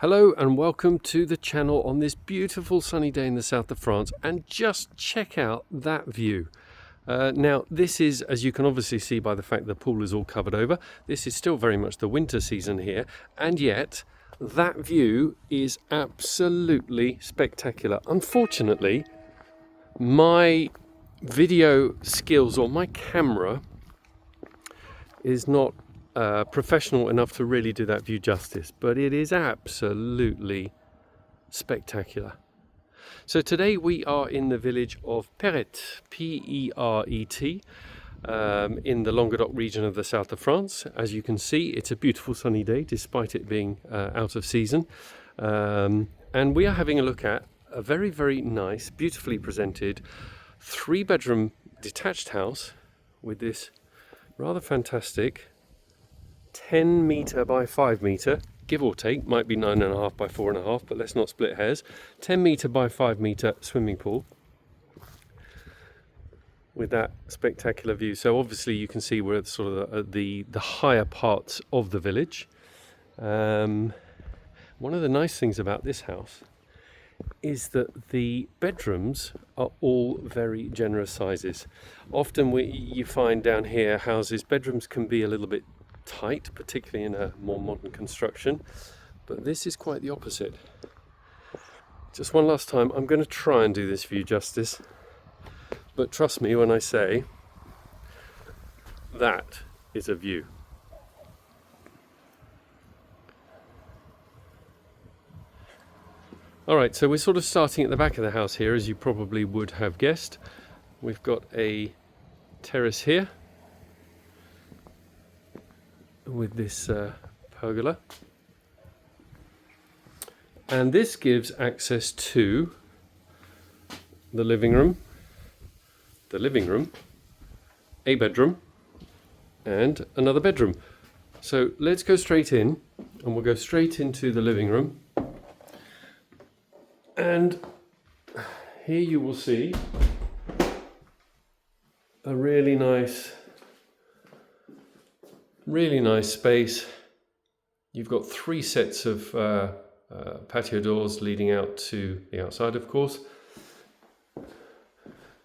Hello and welcome to the channel on this beautiful sunny day in the south of France, and just check out that view. Now this is, as you can obviously see by the fact the pool is all covered over, this is still very much the winter season here, and yet that view is absolutely spectacular. Unfortunately, my video skills or my camera is not professional enough to really do that view justice, but it is absolutely spectacular. So today we are in the village of Péret, P-E-R-E-T, in the Languedoc region of the south of France. As you can see, it's a beautiful sunny day despite it being out of season, and we are having a look at a very, very nice, beautifully presented 3-bedroom detached house with this rather fantastic 10 metre by 5 metre, give or take, might be 9.5 by 4.5, but let's not split hairs. 10 metre by 5 metre swimming pool with that spectacular view. So obviously you can see we're at sort of the higher parts of the village. One of the nice things about this house is that the bedrooms are all very generous sizes. Often you find down here houses, bedrooms can be a little bit tight, particularly in a more modern construction, but this is quite the opposite. Just one last time, I'm going to try and do this view justice, but trust me when I say that is a view. Alright, so we're sort of starting at the back of the house here, as you probably would have guessed. We've got a terrace here with this pergola, and this gives access to the living room, a bedroom and another bedroom. So let's go straight in, and we'll go straight into the living room, and here you will see a really nice space. You've got 3 sets of patio doors leading out to the outside, of course,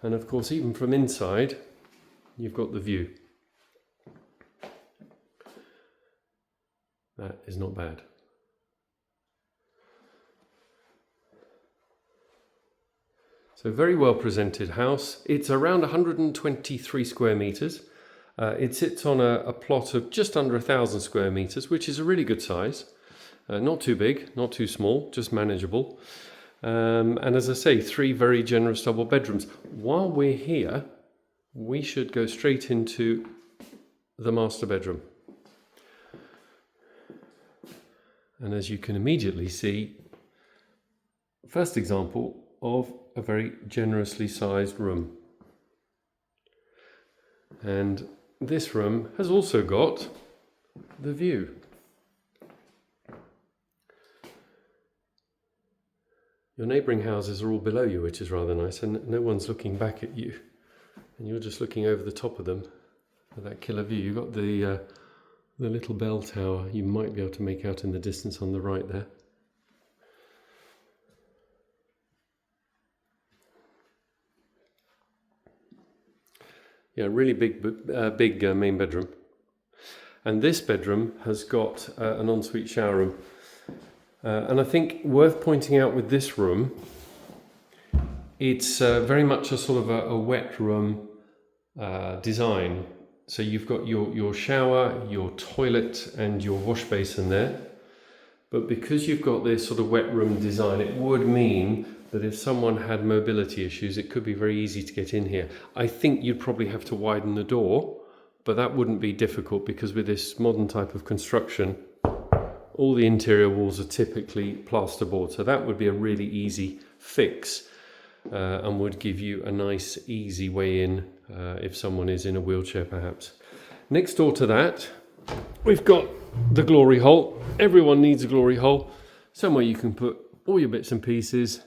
and of course even from inside you've got the view. That is not bad. So very well presented house. It's around 123 square meters. It sits on a plot of just under 1,000 square meters, which is a really good size. Not too big, not too small, just manageable. And as I say, 3 very generous double bedrooms. While we're here, we should go straight into the master bedroom. And as you can immediately see, first example of a very generously sized room. And this room has also got the view. Your neighbouring houses are all below you, which is rather nice, and no one's looking back at you, and you're just looking over the top of them at that killer view. You've got the little bell tower you might be able to make out in the distance on the right there. Yeah, really big main bedroom. And this bedroom has got an ensuite shower room. And I think worth pointing out with this room, it's very much a sort of a wet room design. So you've got your shower, your toilet and your wash basin there. But because you've got this sort of wet room design, it would mean that if someone had mobility issues, it could be very easy to get in here. I think you'd probably have to widen the door, but that wouldn't be difficult because with this modern type of construction, all the interior walls are typically plasterboard. So that would be a really easy fix and would give you a nice, easy way in if someone is in a wheelchair perhaps. Next door to that, we've got the glory hole. Everyone needs a glory hole, somewhere you can put all your bits and pieces.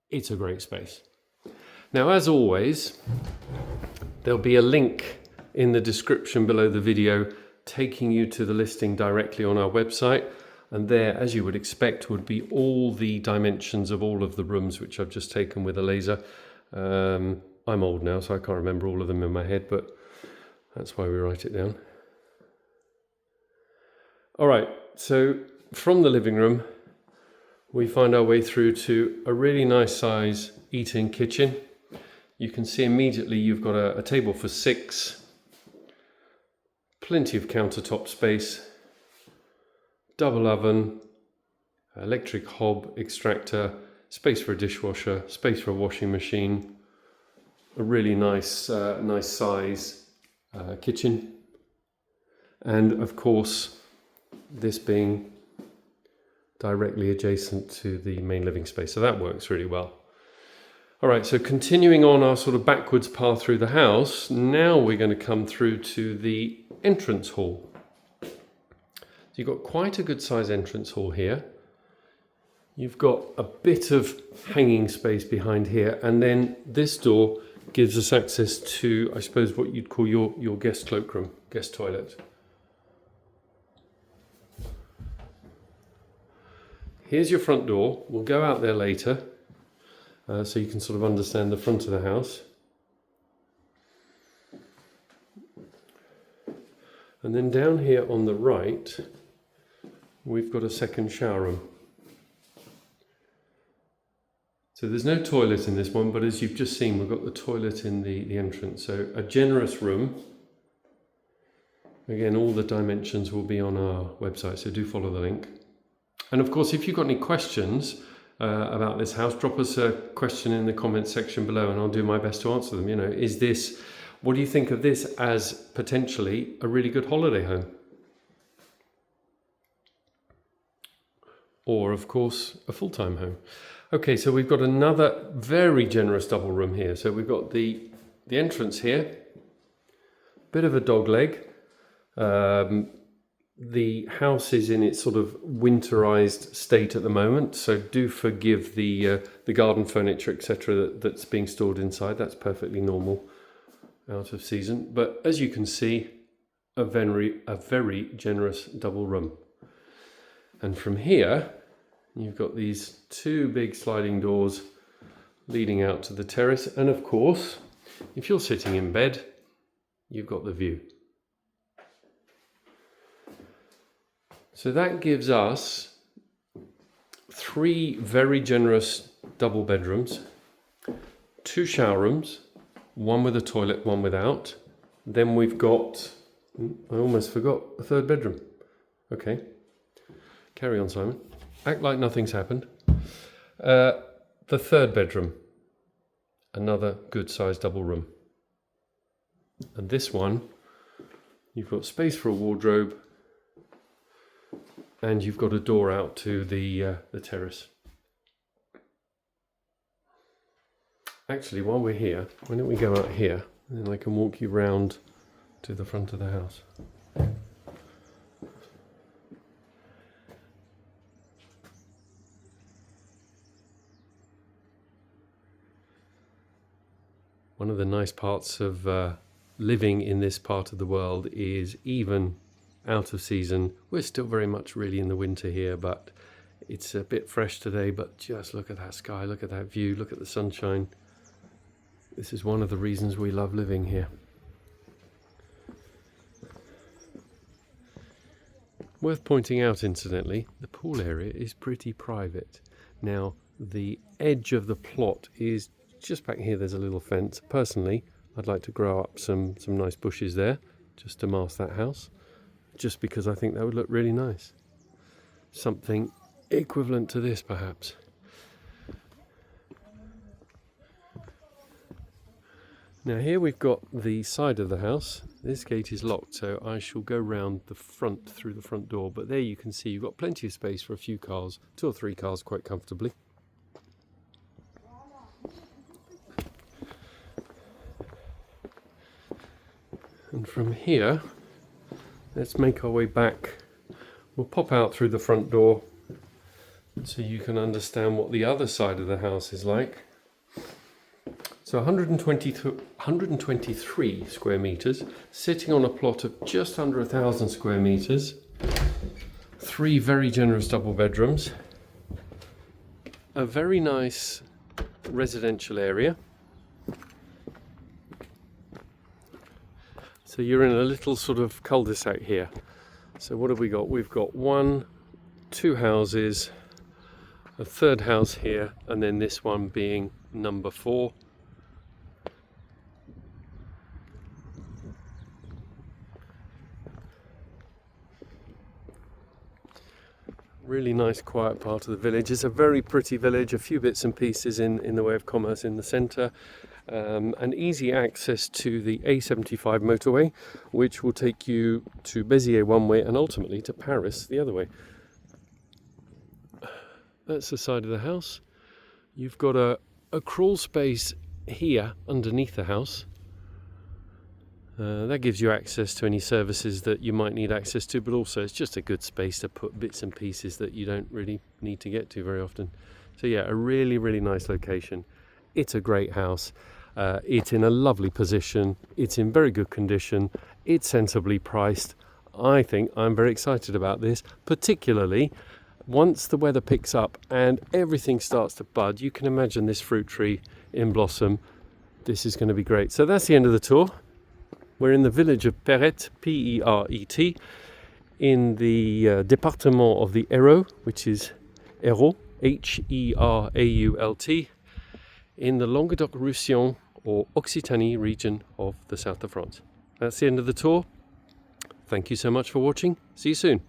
It's a great space. Now, as always, there'll be a link in the description below the video taking you to the listing directly on our website. And there, as you would expect, would be all the dimensions of all of the rooms, which I've just taken with a laser. I'm old now, so I can't remember all of them in my head, but that's why we write it down. All right, so from the living room, we find our way through to a really nice size eat-in kitchen. You can see immediately you've got a table for 6, plenty of countertop space, double oven, electric hob extractor, space for a dishwasher, space for a washing machine, a really nice size kitchen, and of course this being directly adjacent to the main living space, so that works really well. All right, so continuing on our sort of backwards path through the house, now we're going to come through to the entrance hall. So you've got quite a good size entrance hall here. You've got a bit of hanging space behind here, and then this door gives us access to, I suppose, what you'd call your guest cloakroom, guest toilet. Here's your front door. We'll go out there later, so you can sort of understand the front of the house. And then down here on the right, we've got a second shower room. So there's no toilet in this one, but as you've just seen, we've got the toilet in the entrance. So a generous room. Again, all the dimensions will be on our website, so do follow the link. And of course, if you've got any questions about this house, drop us a question in the comments section below and I'll do my best to answer them. You know, what do you think of this as potentially a really good holiday home? Or, of course, a full-time home. Okay, so we've got another very generous double room here. So we've got the entrance here, bit of a dog leg. The house is in its sort of winterized state at the moment, so do forgive the garden furniture, etc., that's being stored inside. That's perfectly normal out of season. But as you can see, a very generous double room. And from here, you've got these 2 big sliding doors leading out to the terrace. And of course, if you're sitting in bed, you've got the view. So that gives us 3 very generous double bedrooms, 2 shower rooms, 1 with a toilet, 1 without. Then we've got, I almost forgot, a 3rd bedroom. Okay, carry on, Simon. Act like nothing's happened. The 3rd bedroom, another good sized double room. And this one, you've got space for a wardrobe, and you've got a door out to the terrace. Actually, while we're here, why don't we go out here, and then I can walk you round to the front of the house. One of the nice parts of living in this part of the world is, even out of season, we're still very much really in the winter here, but it's a bit fresh today. But just look at that sky, look at that view, look at the sunshine. This is one of the reasons we love living here. Worth pointing out, incidentally, the pool area is pretty private. Now, the edge of the plot is just back here. There's a little fence. Personally, I'd like to grow up some nice bushes there, just to mask that house, just because I think that would look really nice. Something equivalent to this, perhaps. Now here we've got the side of the house. This gate is locked, so I shall go round the front through the front door. But there you can see you've got plenty of space for a few cars, 2 or 3 cars quite comfortably. And from here, let's make our way back. We'll pop out through the front door so you can understand what the other side of the house is like. So 123 square meters, sitting on a plot of just under 1,000 square meters. 3 very generous double bedrooms, a very nice residential area. So you're in a little sort of cul-de-sac here. So what have we got? We've got 1, 2 houses, a third house here, and then this one being number 4. Really nice quiet part of the village. It's a very pretty village, a few bits and pieces in the way of commerce in the centre, and easy access to the A75 motorway, which will take you to Béziers one way and ultimately to Paris the other way. That's the side of the house. You've got a crawl space here underneath the house. That gives you access to any services that you might need access to, but also it's just a good space to put bits and pieces that you don't really need to get to very often. So yeah, a really, really nice location. It's a great house. It's in a lovely position. It's in very good condition. It's sensibly priced. I think I'm very excited about this, particularly once the weather picks up and everything starts to bud. You can imagine this fruit tree in blossom. This is going to be great. So that's the end of the tour. We're in the village of Péret, P-E-R-E-T, in the département of the Hérault, which is Hérault, H-E-R-A-U-L-T, in the Languedoc-Roussillon or Occitanie region of the south of France. That's the end of the tour. Thank you so much for watching. See you soon.